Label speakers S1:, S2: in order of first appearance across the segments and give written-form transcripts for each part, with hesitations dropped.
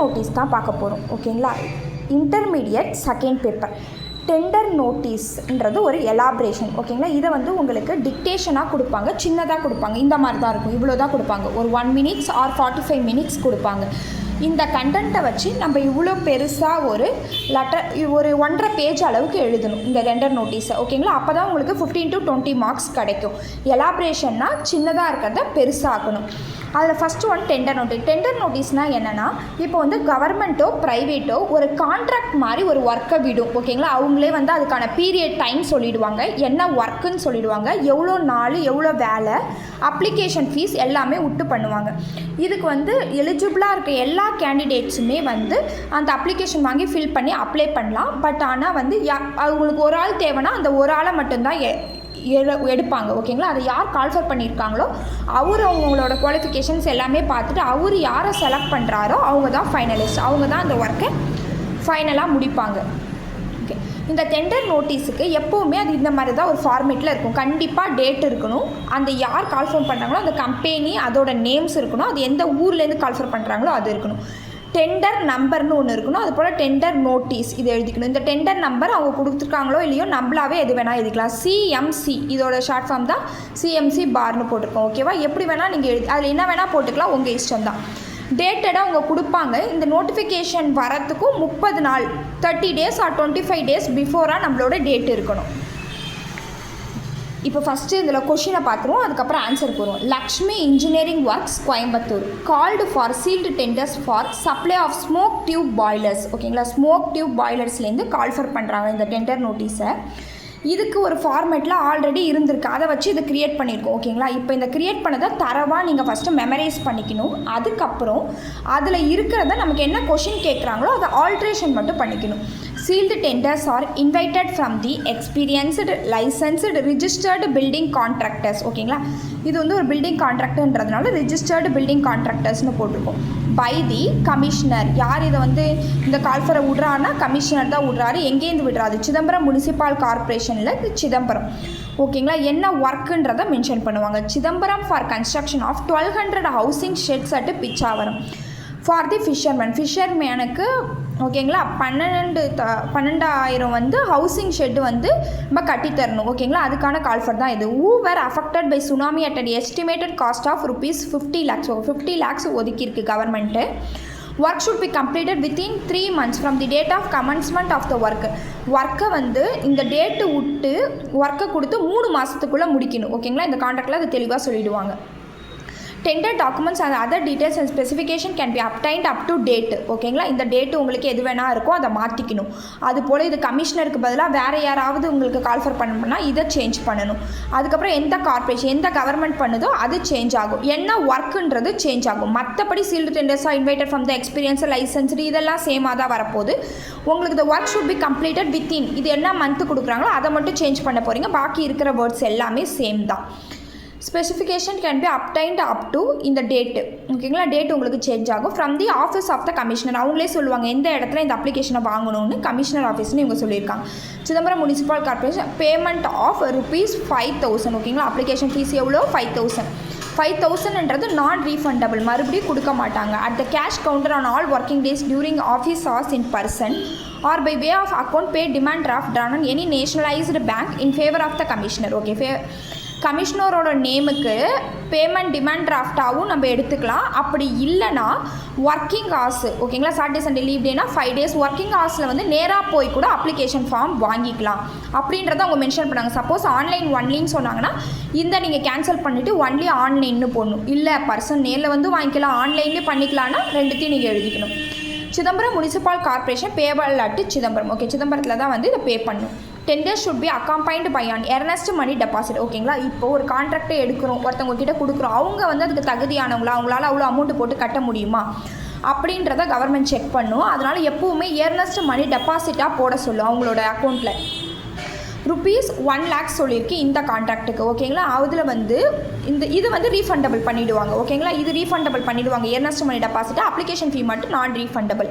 S1: Notice தான் பார்க்க போகிறோம். ஓகேங்களா, இன்டர்மீடியட் செகண்ட் பேப்பர். டெண்டர் நோட்டீஸ்ன்றது ஒரு எலாபரேஷன். ஓகேங்களா, இதை வந்து உங்களுக்கு டிக்டேஷனாக கொடுப்பாங்க, சின்னதாக கொடுப்பாங்க, இந்த மாதிரி தான் இருக்கும், இவ்வளோ தான் கொடுப்பாங்க, ஒரு 1 minutes ஆர் 45 minutes கொடுப்பாங்க. இந்த கண்டென்ட்டை வச்சு நம்ம இவ்வளோ பெருசாக ஒரு லெட்டர், ஒரு 1.5 பேஜ் அளவுக்கு எழுதணும் இந்த டெண்டர் நோட்டீஸை. ஓகேங்களா, அப்போ தான் உங்களுக்கு 15 to 20 மார்க்ஸ் கிடைக்கும். எலாபரேஷன்னா சின்னதாக இருக்கிறத பெருசாகணும். அதில் first one tender notice. Tender நோட்டீஸ்னால் என்னென்னா, இப்போ வந்து கவர்மெண்ட்டோ ப்ரைவேட்டோ ஒரு கான்ட்ராக்ட் மாதிரி ஒரு ஒர்க்கை விடும். ஓகேங்களா, அவங்களே வந்து அதுக்கான பீரியட் டைம் சொல்லிவிடுவாங்க, என்ன ஒர்க்குன்னு சொல்லிவிடுவாங்க, எவ்வளோ நாள் எவ்வளோ வேலை, அப்ளிகேஷன் ஃபீஸ் எல்லாமே விட்டு பண்ணுவாங்க. இதுக்கு வந்து எலிஜிபிளாக இருக்க எல்லா கேண்டிடேட்ஸுமே வந்து அந்த அப்ளிகேஷன் வாங்கி ஃபில் பண்ணி அப்ளை பண்ணலாம். பட் ஆனால் வந்து அவங்களுக்கு ஒரு ஆள் தேவைன்னா அந்த ஒரு ஆளை மட்டும்தான் எடுப்பாங்க. ஓகேங்களா, அதை யார் கால்ஃபர் பண்ணியிருக்காங்களோ அவர் அவங்களோட குவாலிஃபிகேஷன்ஸ் எல்லாமே பார்த்துட்டு அவர் யாரை செலக்ட் பண்ணுறாரோ அவங்க தான் ஃபைனலிஸ்ட், அவங்க தான் அந்த ஒர்க்கை ஃபைனலாக முடிப்பாங்க. ஓகே, இந்த டெண்டர் நோட்டீஸுக்கு எப்போவுமே அது இந்த மாதிரி தான் ஒரு ஃபார்மேட்டில் இருக்கும். கண்டிப்பாக டேட் இருக்கணும், அந்த யார் கால்ஃபர் பண்ணுறாங்களோ அந்த கம்பெனி அதோட நேம்ஸ் இருக்கணும், அது எந்த ஊர்லேருந்து கால்ஃபர் பண்ணுறாங்களோ அது இருக்கணும். டெண்டர் நம்பர்னு ஒன்று இருக்கணும், அது போல் டெண்டர் நோட்டீஸ் இது எழுதிக்கணும். இந்த டெண்டர் நம்பர் அவங்க கொடுத்துருக்காங்களோ இல்லையோ நம்மளாவே எது வேணால் எழுதிக்கலாம். சிஎம்சி இதோட ஷார்ட் ஃபார்ம் தான் சிஎம்சி பார்னு போட்டிருக்கோம். ஓகேவா, எப்படி வேணால் நீங்கள் எழுதி அதில் என்ன வேணால் போட்டுக்கலாம், உங்கள் இஷ்டம் தான். டேட்டடாக அவங்க கொடுப்பாங்க. இந்த நோட்டிஃபிகேஷன் வரத்துக்கும் 30 நாள் 30 days ஆர் 25 days பிஃபோராக நம்மளோட டேட் இருக்கணும். இப்போ ஃபஸ்ட்டு இதில் கொஷினை பார்த்துருவோம், அதுக்கப்புறம் ஆன்சர் போடுவோம். Lakshmi engineering works Coimbatore called for sealed tenders for supply of smoke tube boilers. ஓகேங்களா, ஸ்மோக் டியூப் பாய்லர்ஸ்லேருந்து கால்ஃபர் பண்ணுறாங்க இந்த டெண்டர் நோட்டீஸை. இதுக்கு ஒரு ஃபார்மேட்டில் ஆல்ரெடி இருந்திருக்கு, அதை வச்சு இதை க்ரியேட் பண்ணியிருக்கோம். ஓகேங்களா, இப்போ இந்த க்ரியேட் பண்ணதை தரவாக நீங்கள் ஃபஸ்ட்டு மெமரைஸ் பண்ணிக்கணும். அதுக்கப்புறம் அதில் இருக்கிறத நமக்கு என்ன கொஷின் கேட்குறாங்களோ அதை ஆல்ட்ரேஷன் மட்டும் பண்ணிக்கணும். Sealed tenders are invited from the experienced, licensed, registered building contractors. ஓகேங்களா, இது வந்து ஒரு பில்டிங் கான்ட்ராக்டர்ன்றதுனால ரிஜிஸ்டர்டு பில்டிங் கான்ட்ராக்டர்ஸ்னு போட்டிருக்கோம். பை தி கமிஷனர், யார் இதை வந்து இந்த கால்ஃபரை விட்றாருன்னா கமிஷனர் தான் விட்றாரு. எங்கேருந்து விடுறாரு? சிதம்பரம் முனிசிபால் கார்பரேஷனில் சிதம்பரம். ஓகேங்களா, என்ன ஒர்க்குன்றதை மென்ஷன் பண்ணுவாங்க. Chidambaram for construction of 1200 housing sheds at Pichavaram for the ஃபிஷர்மேனுக்கு. ஓகேங்களா, 12,000 வந்து ஹவுசிங் ஷெட்டு வந்து நம்ம கட்டித்தரணும். ஓகேங்களா, அதுக்கான கால்ஃபர் தான் இது. who were affected by tsunami at an estimated cost of rupees 50 lakhs. 50 lakhs ஒதுக்கியிருக்கு government. Work should be completed within 3 months from the date of commencement of the ஒர்க்கை வந்து இந்த டேட்டு விட்டு ஒர்க்கை கொடுத்து 3 மாதத்துக்குள்ளே முடிக்கணும். ஓகேங்களா, இந்த கான்ட்ராக்டில் அது தெளிவாக சொல்லிவிடுவாங்க. Tender documents and other details and specification can be obtained up to date. ஓகேங்களா, இந்த டேட்டு உங்களுக்கு எது வேணா இருக்கோ அதை மாற்றிக்கணும். அதுபோல் இது கமிஷனருக்கு பதிலாக வேறு யாராவது உங்களுக்கு கால்ஃபர் பண்ணணும்னா இதை சேஞ்ச் பண்ணணும். அதுக்கப்புறம் எந்த கார்பரேஷன் எந்த கவர்மெண்ட் பண்ணுதோ அது சேஞ்ச் ஆகும், என்ன ஒர்க்குன்றது சேஞ்ச் ஆகும். மற்றபடி சீல்டு டெண்டர்ஸாக invited from the experience, licensed இதெல்லாம் சேமாக தான் வரப்போகுது. உங்களுக்கு இந்த work should be completed within, இது என்ன மந்த்து கொடுக்குறாங்களோ அதை மட்டும் சேஞ்ச் பண்ண போகிறீங்க, பாக்கி இருக்கிற வேர்ட்ஸ் எல்லாமே சேம் தான். Specification can be obtained up to இந்த டேட்டு. ஓகேங்களா, டேட் உங்களுக்கு சேஞ்ச் ஆகும். From the office of the commissioner, அவங்களே சொல்லுவாங்க எந்த இடத்துல இந்த அப்ளிகேஷனை வாங்கணும்னு. கமிஷனர் ஆஃபீஸ்னு இவங்க சொல்லியிருக்காங்க. Chidambaram municipal corporation. Payment of rupees 5,000. ஓகேங்களா, அப்ளிகேஷன் ஃபீஸ் எவ்வளோ? 5,000. 5,000ன்றது நான் ரீஃபண்டபிள், மறுபடியும் கொடுக்க மாட்டாங்க. At the cash counter on all working days during office hours in person or by way of account pay demand draft drawn on any nationalized bank in favor of the commissioner. Okay, கமிஷனரோட நேமுக்கு payment demand டிராஃப்டாகவும் நம்ம எடுத்துக்கலாம். அப்படி இல்லைனா working hours, ஓகேங்களா, Saturday Sunday leave டேனா 5 days working ஹார்ஸில் வந்து நேராக போய் கூட அப்ளிகேஷன் ஃபார்ம் வாங்கிக்கலாம் அப்படின்றத அவங்க மென்ஷன் பண்ணாங்க. சப்போஸ் ஆன்லைன் ஒன்லின்னு சொன்னாங்கன்னா இந்த நீங்கள் கேன்சல் பண்ணிவிட்டு ஒன்லி ஆன்லைன்னு போடணும். இல்லை பர்சன் நேரில் வந்து வாங்கிக்கலாம், ஆன்லைன்லேயே பண்ணிக்கலான்னா ரெண்டுத்தையும் நீங்கள் எழுதிக்கணும். Chidambaram Municipal Corporation payable at Chidambaram. Okay, சிதம்பரத்தில் தான் வந்து இதை பே பண்ணணும். Tender should be accompanied by an earnest money deposit. ஓகேங்களா, இப்போ ஒரு கான்ட்ராக்டை எடுக்கிறோம், ஒருத்தவங்க கிட்ட கொடுக்குறோம், அவங்க வந்து அதுக்கு தகுதியானவங்களா, அவங்களால அவ்வளோ அமௌண்ட்டு போட்டு கட்ட முடியுமா அப்படின்றத கவர்மெண்ட் செக் பண்ணும். அதனால் எப்போவுமே எர்னஸ்ட் மணி டெபாசிட்டாக போட சொல்லும் அவங்களோட அக்கௌண்ட்டில். ₹1 lakh சொல்லியிருக்கு இந்த கான்ட்ராக்ட்டுக்கு. ஓகேங்களா, அதில் வந்து இது வந்து ரீஃபண்டபிள் பண்ணிவிடுவாங்க. ஓகேங்களா, இது ரீஃபண்டபிள் பண்ணிவிடுவாங்க. Earnest money deposit, application fee மட்டும் non refundable.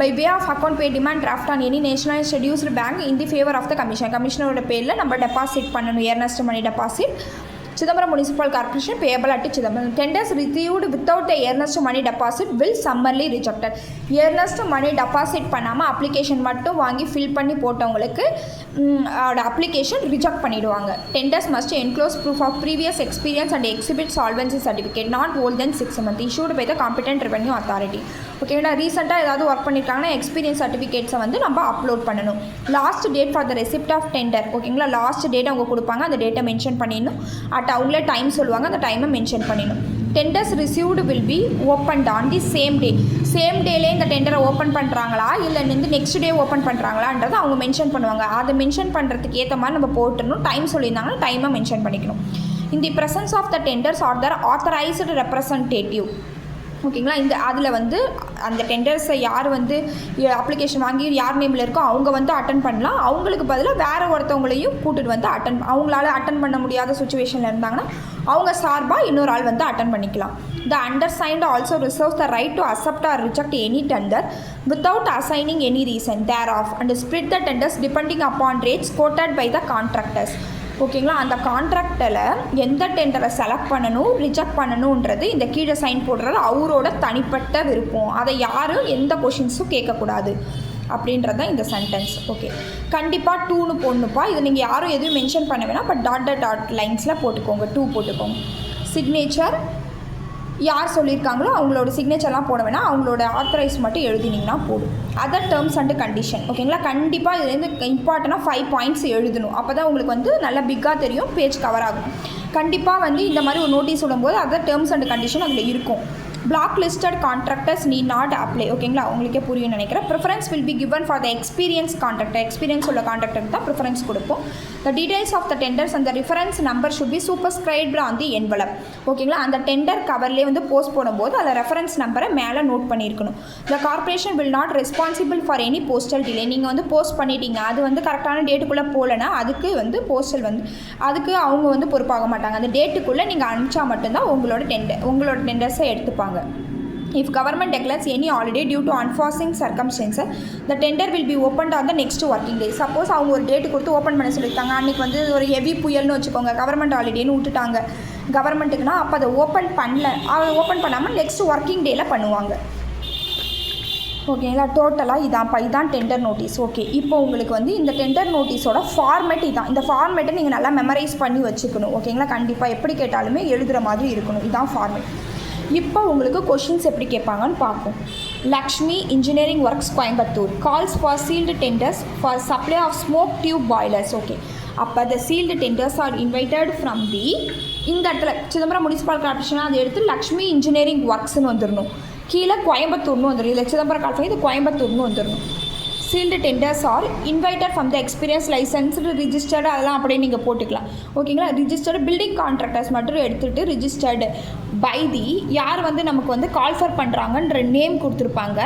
S1: By way of account payee demand draft on any nationalised reduced bank in the favour of the கமிஷனரோட பேரில் நம்ம டெபாசிட் பண்ணணும் earnest money deposit. Chidambaram Municipal Corporation payable at Chidambaram. Tenders received without the earnest money deposit will summarily rejected. Earnest money deposit பண்ணாமல் application மட்டும் வாங்கி fill பண்ணி போட்டவங்களுக்கு application reject பண்ணிடுவாங்க. Tenders must enclose proof of previous experience and exhibit solvency certificate not older than 6 months issued by the competent revenue authority. ஓகேங்களா, ரீசெண்டாக ஏதாவது work பண்ணியிருக்காங்கன்னா experience சர்டிஃபிகேட்ஸை வந்து நம்ம அப்லோட் பண்ணணும். Last date for the receipt of tender. ஓகேங்களா, last date அவங்க கொடுப்பாங்க, அந்த டேட்டை மென்ஷன் பண்ணிடணும். அவங்களே டைம் சொல்லுவாங்க, அந்த டைமை மென்ஷன் பண்ணிடணும். Tenders received will be opened on the same day. Same டேலே இந்த டெண்டரை ஓப்பன் பண்ணுறாங்களா இல்லை வந்து நெக்ஸ்ட் டே ஓப்பன் பண்ணுறாங்களான்றதை அவங்க மென்ஷன் பண்ணுவாங்க. அதை மென்ஷன் பண்ணுறதுக்கு ஏற்ற மாதிரி நம்ம போட்டுடணும். டைம் சொல்லியிருந்தாங்கன்னா டைமை மென்ஷன் பண்ணிக்கணும். In the presence of the tenders or their authorised representative. ஓகேங்களா, இந்த அதில் வந்து அந்த டெண்டர்ஸை யார் வந்து அப்ளிகேஷன் வாங்கி யார் நேமில் இருக்கோ அவங்க வந்து அட்டன் பண்ணலாம். அவங்களுக்கு பதிலாக வேறு ஒருத்தவங்களையும் கூட்டிட்டு வந்து அவங்களால அட்டன் பண்ண முடியாத சுச்சுவேஷனில் இருந்தாங்கன்னா அவங்க சார்பாக இன்னொரு ஆள் வந்து அட்டன் பண்ணிக்கலாம். The undersigned also reserves the right to accept or reject any tender without assigning any reason thereof and split the tenders depending upon rates quoted by the contractors. ஓகேங்களா, அந்த கான்ட்ராக்டில் எந்த டெண்டரை செலக்ட் பண்ணணும் ரிஜெக்ட் பண்ணணுன்றது இந்த கீழே sign போடுறது அவரோட தனிப்பட்ட விருப்பம். அதை யாரும் எந்த கொஷின்ஸும் கேட்கக்கூடாது அப்படின்றது தான் இந்த சென்டென்ஸ். ஓகே, கண்டிப்பாக 2ன்னு போடணுப்பா. இது நீங்கள் யாரும் எதுவும் மென்ஷன் பண்ண வேணாம், பட் டாட் லைன்ஸில் போட்டுக்கோங்க, 2 போட்டுக்கோங்க. சிக்னேச்சர் யார் சொல்லியிருக்காங்களோ அவங்களோட சிக்னேச்சர்லாம் போட வேணாம், அவங்களோட ஆத்தரைஸ் மட்டும் எழுதினீங்கன்னா போடும். Other terms and condition. ஓகேங்களா, கண்டிப்பாக இதுலேருந்து இம்பார்ட்டண்டாக 5 பாயிண்ட்ஸ் எழுதணும். அப்போ தான் உங்களுக்கு வந்து நல்லா பிக்காக தெரியும், பேஜ் கவர் ஆகும். கண்டிப்பாக வந்து இந்த மாதிரி ஒரு நோட்டீஸ் விடும்போது அதர் டேர்ம்ஸ் அண்ட் கண்டிஷன் அதில் இருக்கும். Black listed contractors need not apply. ஓகேங்களா, உங்களுக்கே புரியும் நினைக்கிறேன். Preference will be given for the experience contractor. Experience உள்ள கான்ட்ராக்டருக்கு தான் ப்ரிஃபரன்ஸ் கொடுப்போம். The details of the tenders அந்த reference number should be superscribed on the envelope. ஓகேங்களா, அந்த டெண்டர் கவர்லேயே வந்து போஸ்ட் போடும்போது அதில் ரெஃபரன்ஸ் நம்பரை மேலே நோட் பண்ணியிருக்கணும். த corporation will not responsible for any postal delay. நீங்கள் வந்து போஸ்ட் பண்ணிட்டீங்க, அது வந்து கரெக்டான டேட்டுக்குள்ளே போகலன்னா அதுக்கு வந்து போஸ்டல் வந்து அதுக்கு அவங்க வந்து பொறுப்பாக மாட்டாங்க. அந்த டேட்டுக்குள்ளே நீங்கள் அனுப்பிச்சா மட்டும்தான் உங்களோட டெண்டர்ஸை எடுத்துப்பாங்க. If government declares any holiday due to unforeseen circumstances, the tender will be opened on the next working day. Suppose அவங்க ஒரு டேட்டு கொடுத்து ஓப்பன் பண்ண சொல்லியிருக்காங்க, அன்றைக்கி வந்து ஒரு ஹெவி புயல்னு வச்சுக்கோங்க, கவர்மெண்ட் ஹாலிடேன்னு விட்டுட்டாங்க கவர்மெண்ட்டுக்குன்னா, அப்போ அதை ஓப்பன் ஓப்பன் பண்ணாமல் நெக்ஸ்ட் ஒர்க்கிங் டேயில் பண்ணுவாங்க. ஓகேங்களா, டோட்டலாக இதான் டெண்டர் நோட்டீஸ். ஓகே, இப்போ உங்களுக்கு வந்து இந்த டெண்டர் நோட்டீஸோட ஃபார்மேட் இதான். இந்த ஃபார்மேட்டை நீங்கள் நல்லா மெமரைஸ் பண்ணி வச்சுக்கணும். ஓகேங்களா, கண்டிப்பாக எப்படி கேட்டாலுமே எழுதுகிற மாதிரி இருக்கணும். இதான் ஃபார்மேட். இப்போ உங்களுக்கு கொஷின்ஸ் எப்படி கேட்பாங்கன்னு பார்ப்போம். Lakshmi engineering works Coimbatore calls for sealed tenders for supply of smoke tube boilers. Okay, அப்போ the sealed tenders are invited from the இந்த இடத்துல சிதம்பரம் முனிசிபல் கார்பரேஷனாக அதை எடுத்து லக்ஷ்மி இன்ஜினியரிங் ஒர்க்ஸ்னு வந்துடணும். கீழே கோயம்புத்தூர்னு வந்துடும். இல்லை சிதம்பரம் கார்பரேஷன் இது கோயம்புத்தூர்னு வந்துடணும். Sealed tenders are invited from the experience licensed registered அதெல்லாம் அப்படியே நீங்கள் போட்டுக்கலாம். ஓகேங்களா, ரிஜிஸ்டர்டு பில்டிங் கான்ட்ராக்டர்ஸ் மட்டும் எடுத்துகிட்டு ரிஜிஸ்டர்டு பை தி யார் வந்து நமக்கு வந்து கால்ஃபர் பண்ணுறாங்கன்ற நேம் கொடுத்துருப்பாங்க,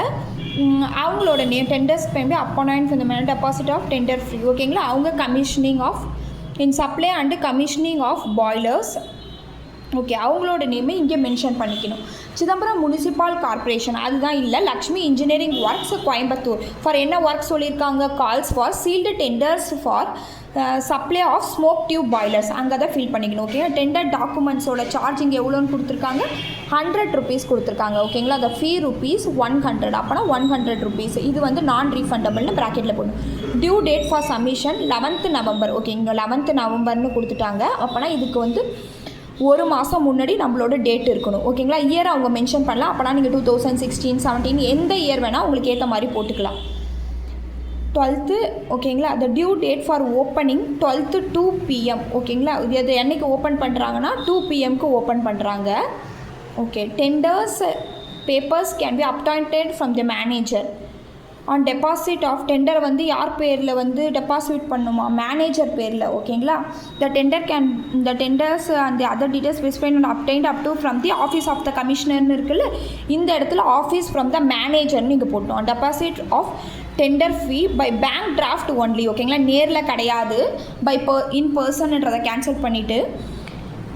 S1: அவங்களோட name. Tenders may be appoint from the man deposit of tender free. ஓகேங்களா, அவங்க commissioning of in supply and commissioning of boilers. Okay, அவங்களோட நேமை இங்கே மென்ஷன் பண்ணிக்கணும். சிதம்பரம் முனிசிபல் கார்பரேஷன் அதுதான் இல்லை, Lakshmi engineering works Coimbatore for என்ன ஒர்க் சொல்லியிருக்காங்க, calls for sealed tenders for supply of smoke tube boilers. அங்கே தான் ஃபில் பண்ணிக்கணும். ஓகே, டெண்டர் டாக்குமெண்ட்ஸோட சார்ஜிங் எவ்வளோன்னு கொடுத்துருக்காங்க, 100 rupees கொடுத்துருக்காங்க. ஓகேங்களா, அந்த ஃபீ rupees 100, அப்போனா 100 rupees. இது வந்து நான் ரீஃபண்டபிள்னு ப்ராக்கெட்டில் போடணும். Due date for submission 11th November. Okay, இங்கே 11th November கொடுத்துட்டாங்க. அப்போனா இதுக்கு வந்து ஒரு மாதம் முன்னாடி நம்மளோட டேட் இருக்கணும். ஓகேங்களா, இயர் அவங்க மென்ஷன் பண்ணலாம். அப்போனா நீங்கள் 2016, 17 எந்த இயர் வேணால் உங்களுக்கு ஏற்ற மாதிரி போட்டுக்கலாம். 12th. ஓகேங்களா, the due date for opening 12th 2 PM. ஓகேங்களா, இது என்னைக்கு ஓப்பன் பண்ணுறாங்கன்னா 2 PM ஓப்பன் பண்ணுறாங்க. Okay, tenders papers can be obtained from the manager on deposit of tender வந்து யார் பேரில் வந்து டெபாசிட் பண்ணுமா, மேனேஜர் பேரில். ஓகேங்களா, the tenders and other details specified and obtained up to from the office of the கமிஷனர்னு இருக்குல்ல, இந்த இடத்துல ஆஃபீஸ் ஃப்ரம் த மேனேஜர்னு நீங்கள் போட்டோம். Deposit of tender fee by bank draft only. ஓகேங்களா, நேரில் கிடையாது, இன் பர்சன்ன்றதை கேன்சல் பண்ணிவிட்டு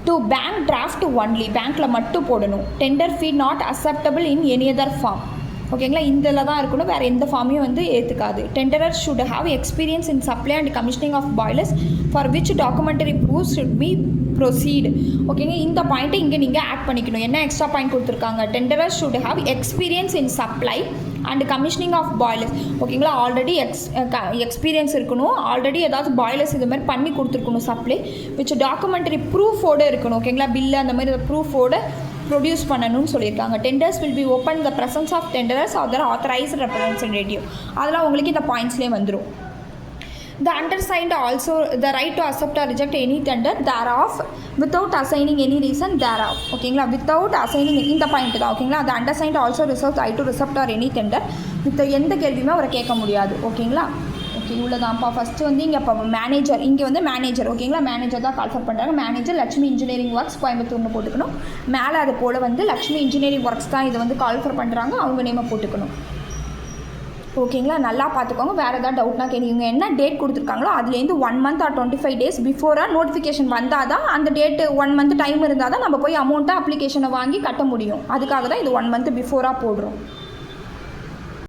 S1: டு பேங்க் டிராஃப்ட் ஒன்லி, பேங்க்கில் மட்டும் போடணும். Tender fee not acceptable in any other form. ஓகேங்களா, இதில் தான் இருக்கணும், வேறு எந்த ஃபார்மையும் வந்து ஏற்றுக்காது. Tenderer should have experience in supply and commissioning of boilers for which documentary proof should be proceed. ஓகேங்க, இந்த பாயிண்ட்டை இங்கே நீங்கள் ஆட் பண்ணிக்கணும். என்ன எக்ஸ்ட்ரா பாயிண்ட் கொடுத்துருக்காங்க, tenderer should have experience in supply and commissioning of boilers. ஓகேங்களா, ஆல்ரெடி எக்ஸ்பீரியன்ஸ் இருக்கணும், ஆல்ரெடி ஏதாவது பாய்லர்ஸ் இது மாதிரி பண்ணி கொடுத்துருக்கணும் சப்ளை, விச் டாக்குமெண்ட்ரி ப்ரூஃபோடு இருக்கணும். ஓகேங்களா, பில்லு அந்த மாதிரி ப்ரூஃபோடு ப்ரொடியூஸ் பண்ணணும்னு சொல்லியிருக்காங்க. Tenders will be open the presence of tenderers or their authorised representative. அதெல்லாம் உங்களுக்கு இந்த பாயிண்ட்ஸ்லேயே வந்துடும். The undersigned also the right to accept or reject any tender thereof without assigning any reason thereof. ஓகேங்களா, without assigning இந்த point தான். ஓகேங்களா, the undersigned also reserves the right to accept or any tender. எந்த கேள்வியுமே அவரை கேட்க முடியாது. ஓகேங்களா, okay இவ்வளோதான்ப்பா. First வந்து இங்கே இப்போ மேனேஜர், இங்கே வந்து மேனேஜர். ஓகேங்களா, மேனேஜர் தான் கால்ஃபர் பண்ணுறாங்க. மேனேஜர் லட்சுமி இன்ஜினியரிங் ஒர்க்ஸ் கோயம்புத்தூர்னு போட்டுக்கணும். மேலே அது போல் வந்து லட்சுமி இன்ஜினியரிங் ஒர்க்ஸ் தான் இது வந்து கால்ஃபர் பண்ணுறாங்க, அவங்க நேமை போட்டுக்கணும். ஓகேங்களா, நல்லா பார்த்துக்கோங்க. வேறு ஏதாவது டவுட்னா கேள்வி. இவங்க என்ன டேட் கொடுத்துருக்காங்களோ அதுலேருந்து 1 month ஆர் 25 days பிஃபோராக நோட்டிஃபிகேஷன் வந்தால் தான், அந்த டேட்டு 1 month டைம் இருந்தால் தான் நம்ம போய் அமௌண்ட்டை அப்ளிகேஷனை வாங்கி கட்ட முடியும். அதுக்காக தான் இது 1 month பிஃபோராக போடுறோம்.